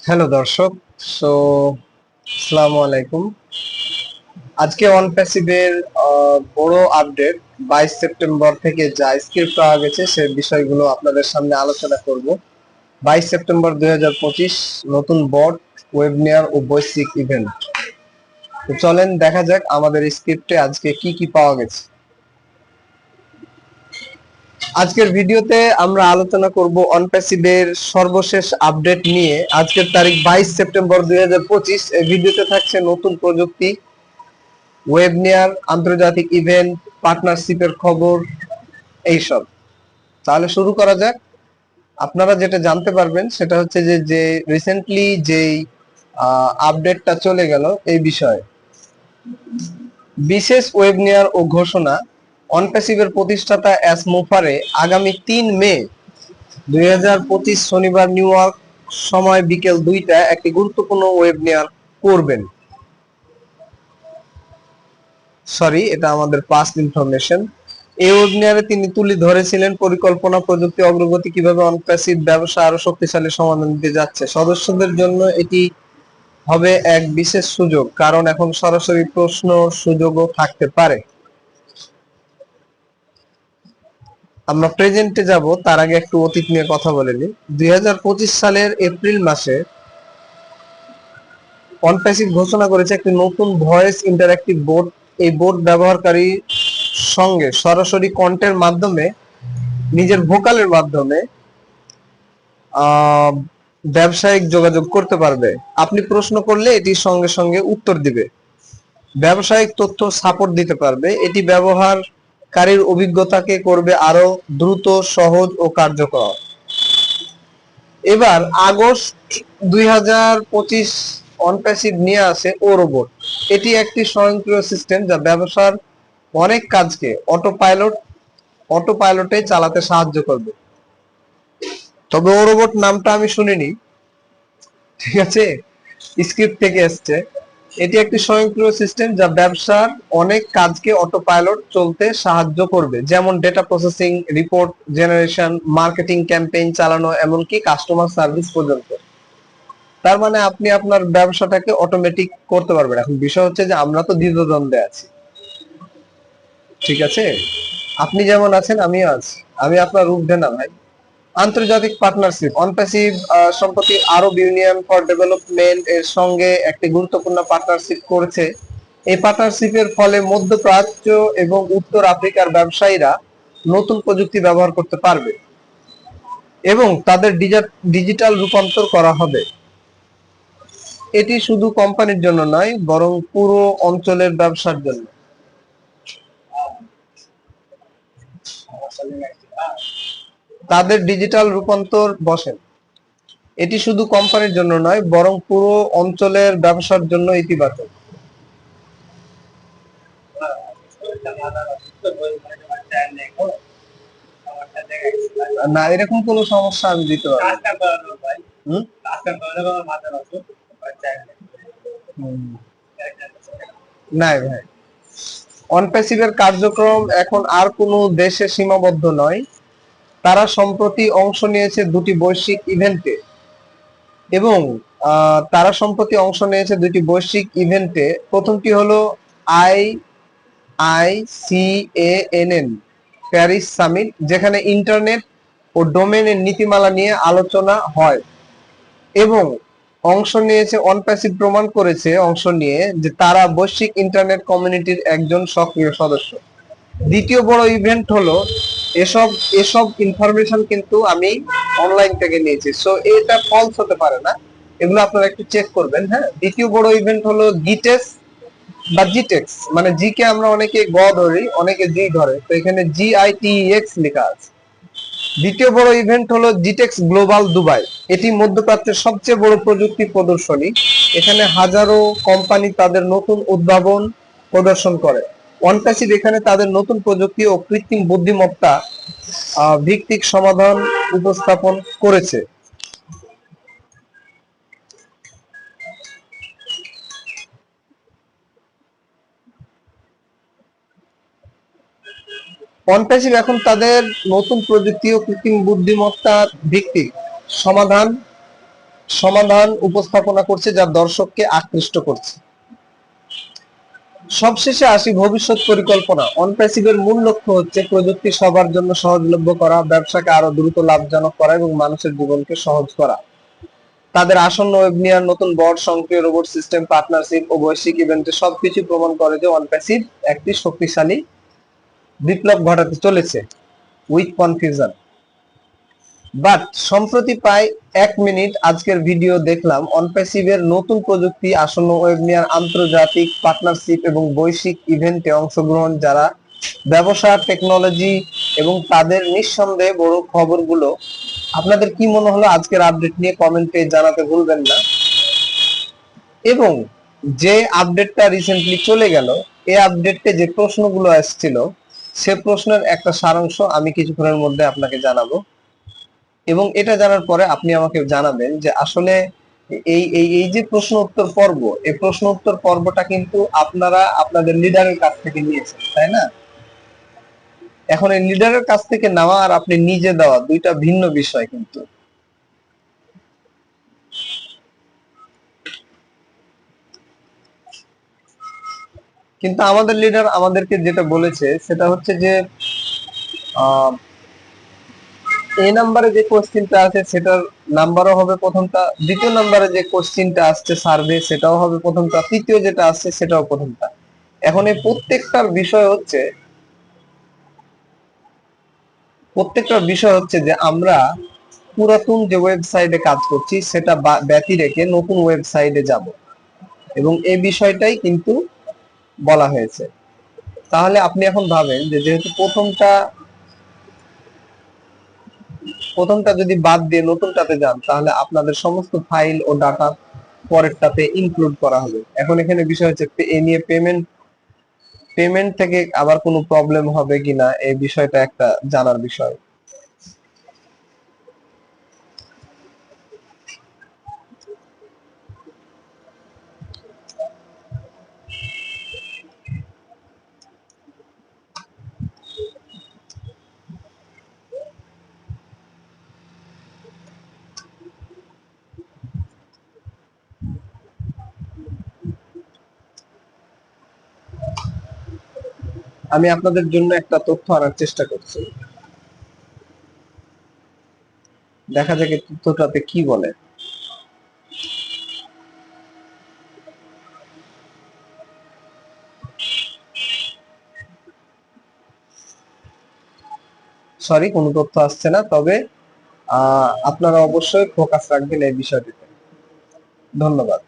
Hello দর্শক। So আসসালামু আলাইকুম। আজকে ওয়ান প্যাসিভের বড় আপডেট 22 সেপ্টেম্বর থেকে যা স্ক্রিপ্ট পাওয়া গেছে সে বিষয়গুলো আপনাদের সামনে আলোচনা করব। 22 সেপ্টেম্বর 2025 নতুন বট, ওয়েবনিয়ার ও বৈশ্বিক ইভেন্ট। তো চলেন দেখা যাক আমাদের স্ক্রিপ্টে আজকে কি কি পাওয়া গেছে। আজকের ভিডিওতে আমরা আলোচনা করব অনপ্যাসিভের সর্বশেষ আপডেট নিয়ে। আজকের তারিখ 22 সেপ্টেম্বর 2025। এই ভিডিওতে থাকছে নতুন প্রযুক্তি, ওয়েবনিয়ার, আন্তর্জাতিক ইভেন্ট, পার্টনারশিপের খবর, এইসব। তাহলে শুরু করা যাক। আপনারা যেটা জানতে পারবেন সেটা হচ্ছে যে রিসেন্টলি যেই আপডেটটা চলে গেল এই বিষয়ে বিশেষ ওয়েবনিয়ার ও ঘোষণা। অনপ্যাসিভের প্রতিষ্ঠাতা এস মুফারে আগামী 3 মে 2025 শনিবার নিউ ইয়র্ক সময় বিকেল 2টায় একটি গুরুত্বপূর্ণ ওয়েবনিয়ার করবেন। সরি, এটা আমাদের পাস্ট ইনফরমেশন। এই ওয়েবিনারে তিনি তুলে ধরেছিলেন পরিকল্পনা, প্রযুক্তি, অগ্রগতি, কিভাবে অনপ্যাসিভ ব্যবসা আরো শক্তিশালী সমাধান দিতে যাচ্ছে। সদস্যদের জন্য এটি হবে এক বিশেষ সুযোগ, কারণ এখন সরাসরি প্রশ্ন সুযোগও থাকতে পারে। আমরা প্রেজেন্টে যাব, তার আগে একটু অতীত নিয়ে কথা বলে নিই। 2025 সালের এপ্রিল মাসে অনপ্যাসিভ ঘোষণা করেছে একটি নতুন ভয়েস ইন্টারঅ্যাক্টিভ বোর্ড। এই বোর্ড ব্যবহারকারী সঙ্গে সরাসরি কন্টের মাধ্যমে, নিজের ভোকালের মাধ্যমে ব্যবসায়িক যোগাযোগ করতে পারবে। আপনি প্রশ্ন করলে এটি সঙ্গে সঙ্গে উত্তর দিবে, ব্যবসায়িক তথ্য সাপোর্ট দিতে পারবে। এটি ব্যবহারকারীর অভিজ্ঞতাকে করবে আরো দ্রুত, সহজ ও কার্যকর। এবার আগস্ট 2025 অনপ্যাসিভ নিয়ে আসে ও রোবট। এটি একটি স্বয়ংক্রিয় সিস্টেম যা ব্যবসার অনেক কাজকে অটো পাইলটে চালাতে সাহায্য করবে। তবে ও রোবট নামটা আমি শুনিনি, ঠিক আছে, স্ক্রিপ্ট থেকে এসছে। এটি একটি স্বয়ংক্রিয় সিস্টেম যা ব্যবসার অনেক কাজকে অটো পাইলট চলতে সাহায্য করবে, যেমন data processing, report generation, marketing campaign চালানো, এমনকি কাস্টমার সার্ভিস পর্যন্ত। তার মানে আপনি আপনার ব্যবসাটাকে অটোমেটিক করতে পারবেন। এখন বিষয় হচ্ছে যে আমরা তো দ্বিধাদ্বন্দ্বে আছি, ঠিক আছে। আপনি যেমন আছেন আমিও আছি, আমি আপনার রূপধে না ভাই। আন্তর্জাতিক পার্টনারশিপ। অনপ্যাসিভ সম্প্রতি আরব ইউনিয়ন ফর ডেভেলপমেন্ট এর সঙ্গে একটি গুরুত্বপূর্ণ পার্টনারশিপ করেছে। এই পার্টনারশিপের ফলে মধ্যপ্রাচ্য এবং উত্তর আফ্রিকার ব্যবসায়ীরা নতুন প্রযুক্তি ব্যবহার করতে পারবে এবং তাদের ডিজিটাল রূপান্তর করা হবে। এটি শুধু কোম্পানির জন্য নয়, বরং পুরো অঞ্চলের ব্যবসার জন্য। তাদের ডিজিটাল রূপান্তর বসেন। এটি শুধু কোম্পানির জন্য নয়, বরং পুরো অঞ্চলের ব্যবসার জন্য ইতিবাচক। না, এরকম কোনো সমস্যা আমি দিতে পারবো নাই ভাই। অনপ্যাসিভের কার্যক্রম এখন আর কোনো দেশে সীমাবদ্ধ নয়। তারা সম্প্রতি অংশ নিয়েছে দুটি বৈশ্বিক ইভেন্টে এবং প্রথমটি হলো IICANN প্যারিস সামিট, যেখানে ইন্টারনেট ও ডোমেনের নীতিমালা নিয়ে আলোচনা হয় এবং অনপ্যাসিভ প্রমাণ করেছে অংশ নিয়ে যে তারা বৈশ্বিক ইন্টারনেট কমিউনিটির একজন সক্রিয় সদস্য। দ্বিতীয় বড় ইভেন্ট হলো এসব এসব ইনফরমেশন কিন্তু আমি অনলাইন থেকে নিয়েছি, সো এটা ফলস হতে পারে না, এগুলো আপনারা একটু চেক করবেন। হ্যাঁ, দ্বিতীয় বড় ইভেন্ট হলো জিটেক্স বা জিটেক্স, মানে জি কে আমরা অনেকে গ ধরি, অনেকে জি ধরে, তো এখানে GITEX লেখা আছে। দ্বিতীয় বড় ইভেন্ট হলো জিটেক্স গ্লোবাল দুবাই। এটি মধ্যপ্রাচ্যের সবচেয়ে বড় প্রযুক্তি প্রদর্শনী। এখানে হাজারো কোম্পানি তাদের নতুন উদ্ভাবন প্রদর্শন করে। অনপ্যাসিভ এখানে তাদের নতুন প্রযুক্তি ও কৃত্রিম বুদ্ধিমত্তা ভিত্তিক সমাধান উপস্থাপন করেছে। অনপ্যাসিভ এখন তাদের নতুন প্রযুক্তি ও কৃত্রিম বুদ্ধিমত্তা ভিত্তিক সমাধান সমাধান উপস্থাপনা করছে যা দর্শককে আকৃষ্ট করছে। সবশেষে আসি ভবিষ্যৎ পরিকল্পনা। অনপ্যাসিভের মূল লক্ষ্য হচ্ছে প্রযুক্তি সবার জন্য সহজলভ্য করা, ব্যবসাকে আরো দ্রুত লাভজনক করা এবং মানুষের জীবনকে সহজ করা। তাদের আসন্ন ওয়েবনিয়ার, নতুন বট, স্বয়ংক্রিয় রোবট সিস্টেম, পার্টনারশিপ ও বৈশ্বিক ইভেন্টে সবকিছু প্রমাণ করে যে অনপ্যাসিভ একটি শক্তিশালী বিপ্লব ঘটাতে চলেছে। উইথ কনফিউশন বাট সম্প্রতি প্রায় 1 মিনিট আজকের ভিডিও দেখলাম অনপ্যাসিভের নতুন প্রযুক্তি, আসন্ন ওয়েবনিয়ার, আন্তর্জাতিক পার্টনারশিপ এবং বৈশ্বিক ইভেন্টে অংশগ্রহণ, যারা ব্যবসা, টেকনোলজি এবং তাদের নিঃসন্দেহে বড় খবরগুলো। আপনাদের কি মনে হলো আজকের আপডেট নিয়ে কমেন্টে জানাতে ভুলবেন না। এবং যে আপডেটটা রিসেন্টলি চলে গেল, এই আপডেটে যে প্রশ্নগুলো আসছিল সে প্রশ্নের একটা সারাংশ আমি কিছুক্ষণের মধ্যে আপনাকে জানাবো। এবং এটা জানার পরে আপনি আমাকে জানাবেন যে আসলে এই এই এই যে প্রশ্ন উত্তর পর্ব, এই প্রশ্ন উত্তর পর্বটা কিন্তু আপনারা আপনাদের লিডারের কাছ থেকে নিয়েছেন, তাই না? এখন এই লিডারের কাছ থেকে নেওয়া আর আপনি নিজে দেওয়া দুইটা ভিন্ন বিষয় কিন্তু। কিন্তু আমাদের লিডার আমাদেরকে যেটা বলেছে সেটা হচ্ছে যে এ নাম্বারে যে কোশ্চিনটা আছে সেটার নাম্বারও হবে প্রথমটা, দ্বিতীয় নাম্বারে যে কোশ্চিনটা আসছে সার্ভে সেটাও হবে প্রথমটা, তৃতীয় যেটা আসছে সেটাও প্রথমটা। এখন এই প্রত্যেকটার বিষয় হচ্ছে যে আমরা পুরাতন যে ওয়েবসাইটে কাজ করছি সেটা ব্যতি রেখে নতুন ওয়েবসাইটে যাব, এবং এই বিষয়টাই কিন্তু বলা হয়েছে। তাহলে আপনি এখন ভাবেন যে যেহেতু প্রথমটা যদি বাদ দিয়ে নতুনটাতে যান, তাহলে আপনাদের সমস্ত ফাইল ও ডাটা পরেরটাতে ইনক্লুড করা হবে। এখন এখানে বিষয় হচ্ছে এ নিয়ে পেমেন্ট থেকে আবার কোনো প্রবলেম হবে কিনা, এই বিষয়টা একটা জানার বিষয়। আমি আপনাদের জন্য একটা তথ্য আনার চেষ্টা করছি, দেখা যাক এই তথ্যটাতে কি বলে। সরি, কোনো তথ্য আসছে না, তবে আপনারা অবশ্যই ফোকাস রাখবেন এই বিষয়টিতে। ধন্যবাদ।